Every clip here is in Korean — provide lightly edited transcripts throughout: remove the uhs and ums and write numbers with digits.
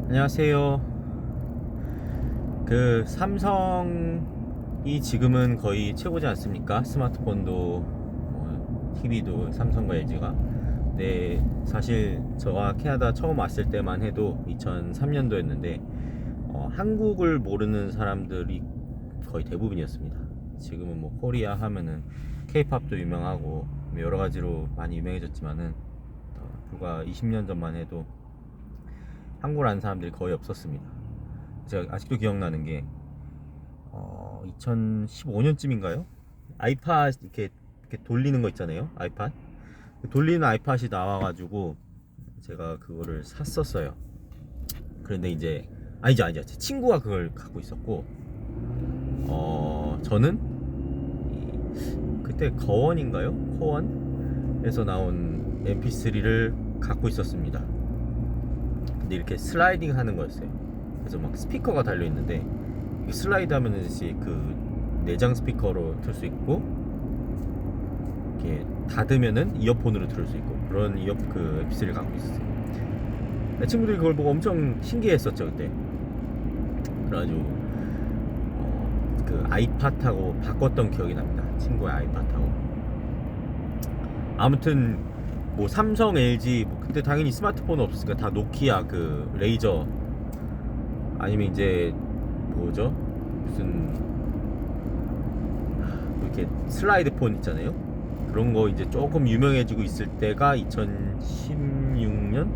안녕하세요. 삼성이 지금은 거의 최고지 않습니까? 스마트폰도 TV도 삼성과 LG가. 네, 사실 저가 캐나다 처음 왔을 때만 해도 2003년도였는데 한국을 모르는 사람들이 거의 대부분이었습니다. 지금은 뭐 코리아 하면은 K-팝도 유명하고 여러 가지로 많이 유명해졌지만은 불과 20년 전만 해도 한국을 아는 사람들이 거의 없었습니다. 제가 아직도 기억나는 게 2015년쯤인가요? 아이팟 이렇게 돌리는 거 있잖아요. 아이팟 돌리는 아이팟이 나와가지고 제가 그거를 샀었어요. 그런데 이제 아니죠, 제 친구가 그걸 갖고 있었고 저는 그때 거원인가요? 코원에서 나온 MP3를 갖고 있었습니다. 근데 이렇게 슬라이딩 하는 거였어요. 그래서 막 스피커가 달려 있는데 슬라이드 하면은 그 내장 스피커로 틀 수 있고 이렇게 닫으면은 이어폰으로 들을 수 있고 그런 그 MP3를 갖고 있었어요. 내 친구들이 그걸 보고 엄청 신기했었죠 그때. 그래가지고 그 아이팟하고 바꿨던 기억이 납니다. 친구의 아이팟하고. 아무튼 뭐 삼성, LG 뭐 그때 당연히 스마트폰은 없었으니까 다 노키아 그 레이저 아니면 이제 뭐죠? 무슨 이렇게 슬라이드 폰 있잖아요. 그런 거 이제 조금 유명해지고 있을 때가 2016년?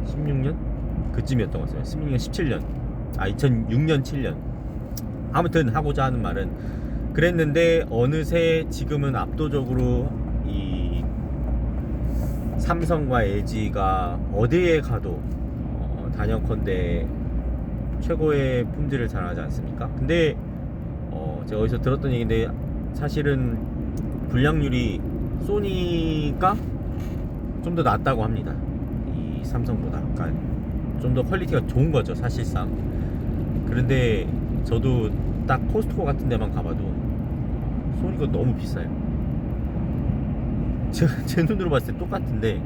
16년? 그쯤이었던 것 같아요. 16년, 17년. 2006년, 7년. 아무튼 하고자 하는 말은 그랬는데 어느새 지금은 압도적으로 이 삼성과 LG가 어디에 가도 단연컨대 최고의 품질을 자랑하지 않습니까? 근데 제가 어디서 들었던 얘기인데 사실은 불량률이 소니가 좀 더 낫다고 합니다. 이 삼성보다. 그러니까 좀 더 퀄리티가 좋은 거죠, 사실상. 그런데 저도 딱 코스트코 같은 데만 가봐도 소니가 너무 비싸요. 제 눈으로 봤을 때 똑같은데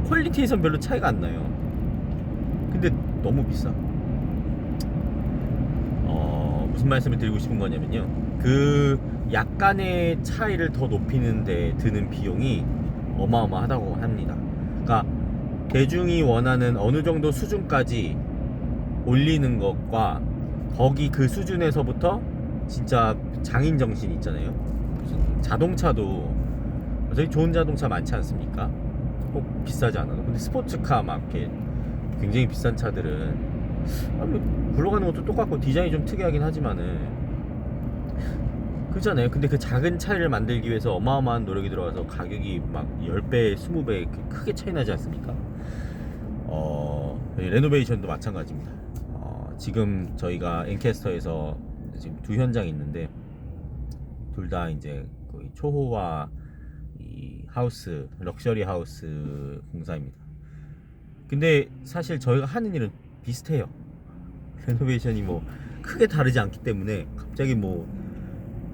퀄리티에선 별로 차이가 안 나요. 근데 너무 비싸. 무슨 말씀을 드리고 싶은 거냐면요. 그 약간의 차이를 더 높이는 데 드는 비용이 어마어마하다고 합니다. 그러니까 대중이 원하는 어느 정도 수준까지 올리는 것과 거기 그 수준에서부터 진짜 장인 정신 있잖아요. 무슨 자동차도 되게 좋은 자동차 많지 않습니까? 꼭 비싸지 않아도. 근데 스포츠카 막 이렇게 굉장히 비싼 차들은 뭐 굴러가는 것도 똑같고 디자인이 좀 특이하긴 하지만은 그렇잖아요. 근데 그 작은 차이를 만들기 위해서 어마어마한 노력이 들어가서 가격이 막 10배, 20배 크게 차이 나지 않습니까? 레노베이션도 마찬가지입니다. 지금 저희가 엔캐스터에서 지금 두 현장이 있는데 둘 다 이제 거의 초호화 이 하우스, 럭셔리 하우스 공사입니다. 근데 사실 저희가 하는 일은 비슷해요. 레노베이션이 뭐 크게 다르지 않기 때문에 갑자기 뭐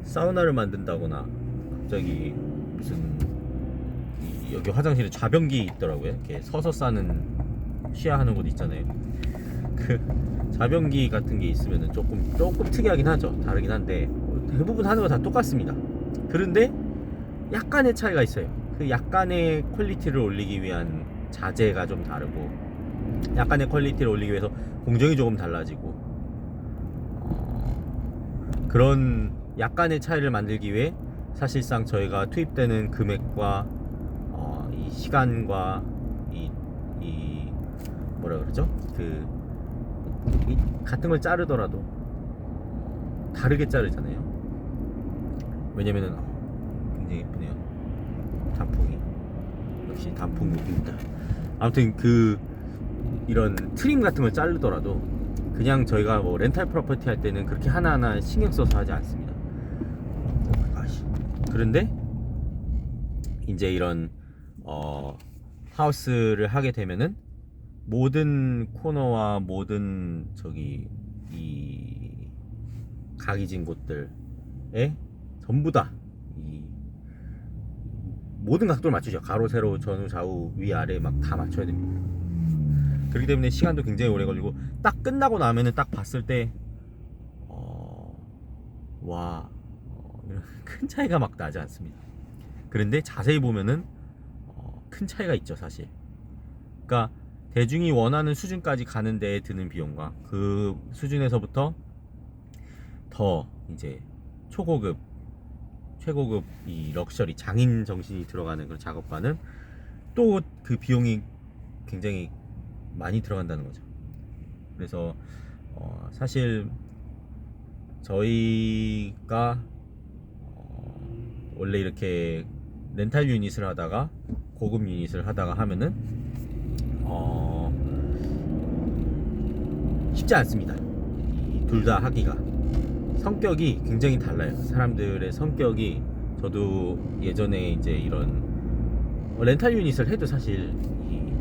사우나를 만든다거나 갑자기 무슨 여기 화장실에 좌변기 있더라고요. 이렇게 서서 싸는 취하하는 곳 있잖아요. 그 좌변기 같은 게 있으면은 조금 특이하긴 하죠. 다르긴 한데 대부분 하는 거 다 똑같습니다. 그런데 약간의 차이가 있어요. 그 약간의 퀄리티를 올리기 위한 자재가 좀 다르고 약간의 퀄리티를 올리기 위해서 공정이 조금 달라지고 그런 약간의 차이를 만들기 위해 사실상 저희가 투입되는 금액과 이 시간과 이 뭐라 그러죠? 이 같은 걸 자르더라도 다르게 자르잖아요. 왜냐면은 굉장히 예쁘네요. 단풍이 역시 단풍입니다. 아무튼 이런 트림 같은 걸 자르더라도 그냥 저희가 뭐 렌탈 프로퍼티 할 때는 그렇게 하나하나 신경 써서 하지 않습니다. 그런데 이제 이런 하우스를 하게 되면은 모든 코너와 모든 이 각이진 곳들에 전부 다이 모든 각도를 맞추죠. 가로, 세로, 전후, 좌우, 위, 아래 막 다 맞춰야 됩니다. 그렇기 때문에 시간도 굉장히 오래 걸리고, 딱 끝나고 나면은 딱 봤을 때 와, 이런 큰 차이가 막 나지 않습니다. 그런데 자세히 보면은 큰 차이가 있죠, 사실. 그러니까 대중이 원하는 수준까지 가는 데에 드는 비용과 그 수준에서부터 더 이제 초고급, 최고급 이 럭셔리 장인 정신이 들어가는 그런 작업과는 또 그 비용이 굉장히 많이 들어간다는 거죠. 그래서 사실 저희가 원래 이렇게 렌탈 유닛을 하다가 고급 유닛을 하다가 하면은 쉽지 않습니다. 둘 다 하기가 성격이 굉장히 달라요. 사람들의 성격이. 저도 예전에 이제 이런 렌탈 유닛을 해도 사실 이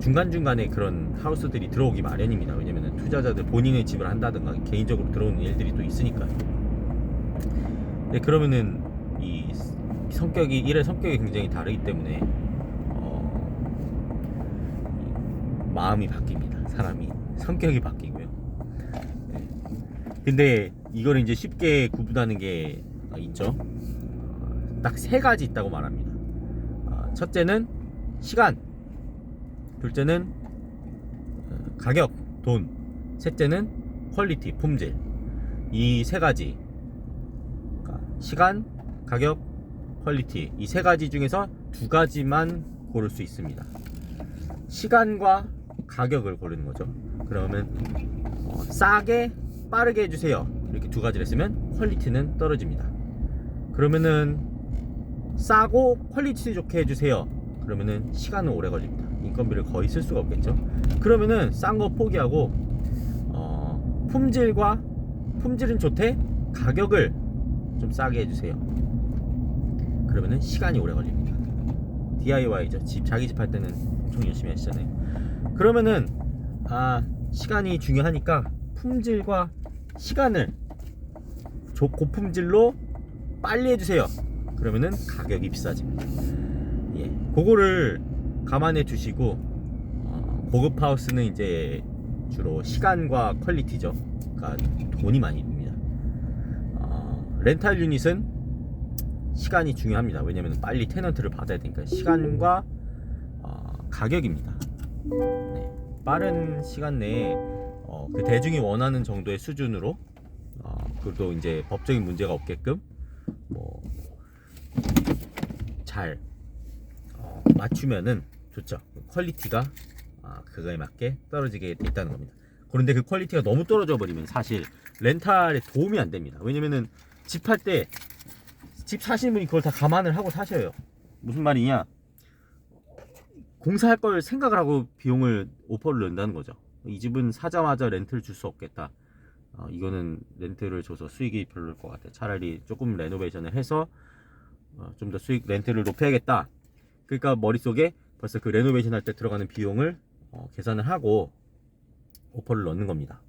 중간중간에 그런 하우스들이 들어오기 마련입니다. 왜냐면 투자자들 본인의 집을 한다든가 개인적으로 들어오는 일들이 또 있으니까요. 네, 그러면은 이 성격이, 일의 성격이 굉장히 다르기 때문에 마음이 바뀝니다. 사람이 성격이 바뀌고요. 네. 근데 이걸 이제 쉽게 구분하는 게 있죠. 딱 세 가지 있다고 말합니다. 첫째는 시간, 둘째는 가격, 돈, 셋째는 퀄리티, 품질. 이 세 가지, 그러니까 시간, 가격, 퀄리티, 이 세 가지 중에서 두 가지만 고를 수 있습니다. 시간과 가격을 고르는 거죠. 그러면 싸게 빠르게 해주세요, 이렇게 두 가지를 했으면 퀄리티는 떨어집니다. 그러면은 싸고 퀄리티 좋게 해주세요, 그러면은 시간은 오래 걸립니다. 인건비를 거의 쓸 수가 없겠죠. 그러면은 싼 거 포기하고 품질은 좋대, 가격을 좀 싸게 해주세요, 그러면은 시간이 오래 걸립니다. DIY죠. 자기 집 할 때는 엄청 열심히 하시잖아요. 그러면은 시간이 중요하니까 품질과 시간을 고품질로 빨리 해주세요, 그러면은 가격이 비싸집니다. 예, 그거를 감안해 두시고 고급 하우스는 이제 주로 시간과 퀄리티죠. 그러니까 돈이 많이 듭니다. 렌탈 유닛은 시간이 중요합니다. 왜냐면 빨리 테넌트를 받아야 되니까. 시간과 가격입니다. 네, 빠른 시간 내에 그 대중이 원하는 정도의 수준으로, 그래도 이제 법적인 문제가 없게끔 잘 맞추면은 좋죠. 퀄리티가 그거에 맞게 떨어지게 돼 있다는 겁니다. 그런데 그 퀄리티가 너무 떨어져 버리면 사실 렌탈에 도움이 안 됩니다. 왜냐면은 집 할 때, 집 사시는 분이 그걸 다 감안을 하고 사셔요. 무슨 말이냐, 공사할 걸 생각을 하고 비용을, 오퍼를 넣는다는 거죠. 이 집은 사자마자 렌트를 줄 수 없겠다, 이거는 렌트를 줘서 수익이 별로일 것 같아, 차라리 조금 레노베이션을 해서 좀 더 수익, 렌트를 높여야겠다. 그러니까 머릿속에 벌써 그 레노베이션 할 때 들어가는 비용을 계산을 하고 오퍼를 넣는 겁니다.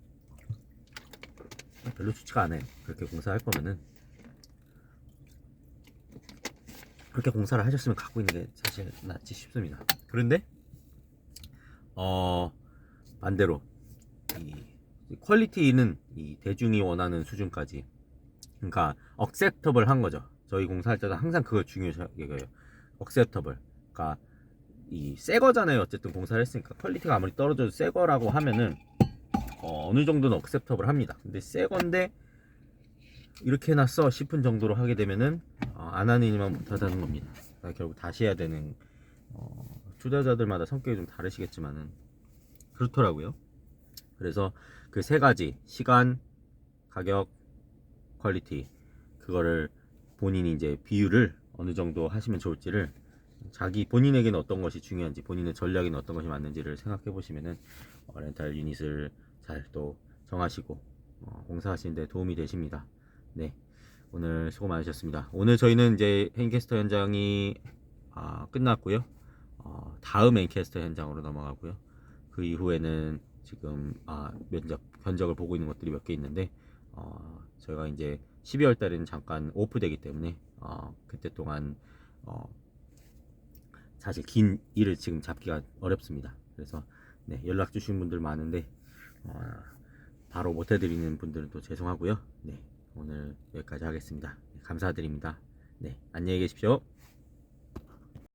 별로 좋지가 않아요. 그렇게 공사할 거면은 그렇게 공사를 하셨으면 갖고 있는 게 사실 낫지 싶습니다. 그런데 반대로 이 퀄리티는 이 대중이 원하는 수준까지, 그러니까 억셉터블 한 거죠. 저희 공사할 때도 항상 그걸 중요시 여겨요. 억셉터블. 그러니까 이 새 거잖아요. 어쨌든 공사를 했으니까 퀄리티가 아무리 떨어져도 새 거라고 하면은 어느 정도는 억셉터블 합니다. 근데 새 건데 이렇게 해놨어 싶은 정도로 하게 되면은 안 하는 이만 못하다는 겁니다. 그러니까 결국 다시 해야 되는, 투자자들마다 성격이 좀 다르시겠지만은 그렇더라고요. 그래서 그 세 가지, 시간, 가격, 퀄리티, 그거를 본인이 이제 비율을 어느 정도 하시면 좋을지를, 본인에게는 어떤 것이 중요한지, 본인의 전략에는 어떤 것이 맞는지를 생각해 보시면은 렌탈 유닛을 잘 또 정하시고 공사하시는 데 도움이 되십니다. 네, 오늘 수고 많으셨습니다. 오늘 저희는 이제 헨캐스터 현장이 끝났고요. 다음 헨캐스터 현장으로 넘어가고요. 그 이후에는 지금 견적을 보고 있는 것들이 몇 개 있는데, 저희가 이제 12월 달에는 잠깐 오프되기 때문에 그때 동안 사실 긴 일을 지금 잡기가 어렵습니다. 그래서 네, 연락 주신 분들 많은데 바로 못 해드리는 분들은 또 죄송하고요. 네, 오늘 여기까지 하겠습니다. 감사드립니다. 네, 안녕히 계십시오.